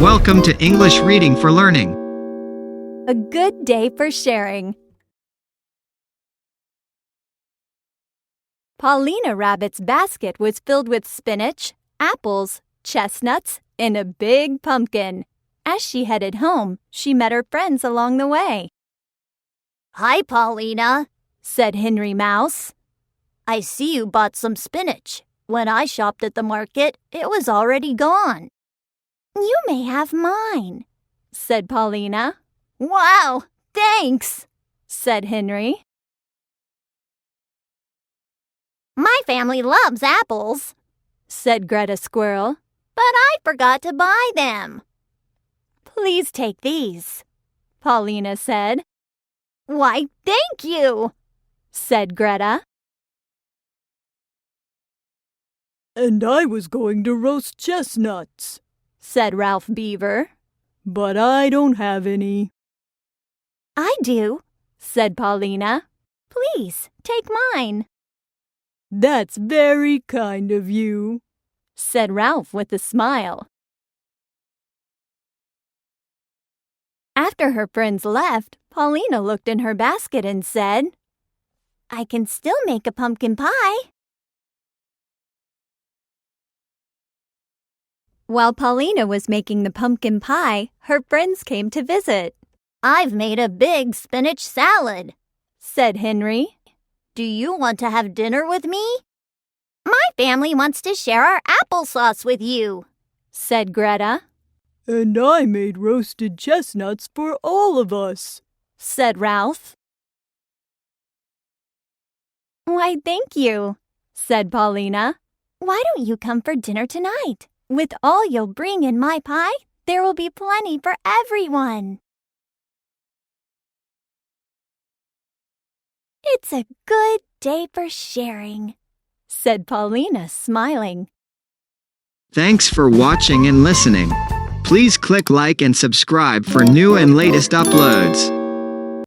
Welcome to English Reading for Learning. A good day for sharing. Paulina Rabbit's basket was filled with spinach, apples, chestnuts, and a big pumpkin. As she headed home, she met her friends along the way. "Hi, Paulina," said Henry Mouse. "I see you bought some spinach. When I shopped at the market, it was already gone." "You may have mine," said Paulina. "Wow, thanks," said Henry. "My family loves apples," said Greta Squirrel. "but I forgot to buy them." "Please take these," Paulina said. "Why, thank you," said Greta. "And I was going to roast chestnuts," said Ralph Beaver. "but I don't have any." "I do," said Paulina. "Please, take mine." "That's very kind of you," said Ralph with a smile. After her friends left, Paulina looked in her basket and said, "I can still make a pumpkin pie." While Paulina was making the pumpkin pie, her friends came to visit. "I've made a big spinach salad," said Henry. "Do you want to have dinner with me?" "My family wants to share our applesauce with you," said Greta. "And I made roasted chestnuts for all of us," said Ralph. "Why, thank you," said Paulina. "Why don't you come for dinner tonight? With all you'll bring in my pie, there will be plenty for everyone." "It's a good day for sharing," said Paulina, smiling. Thanks for watching and listening. Please click like and subscribe for new and latest uploads.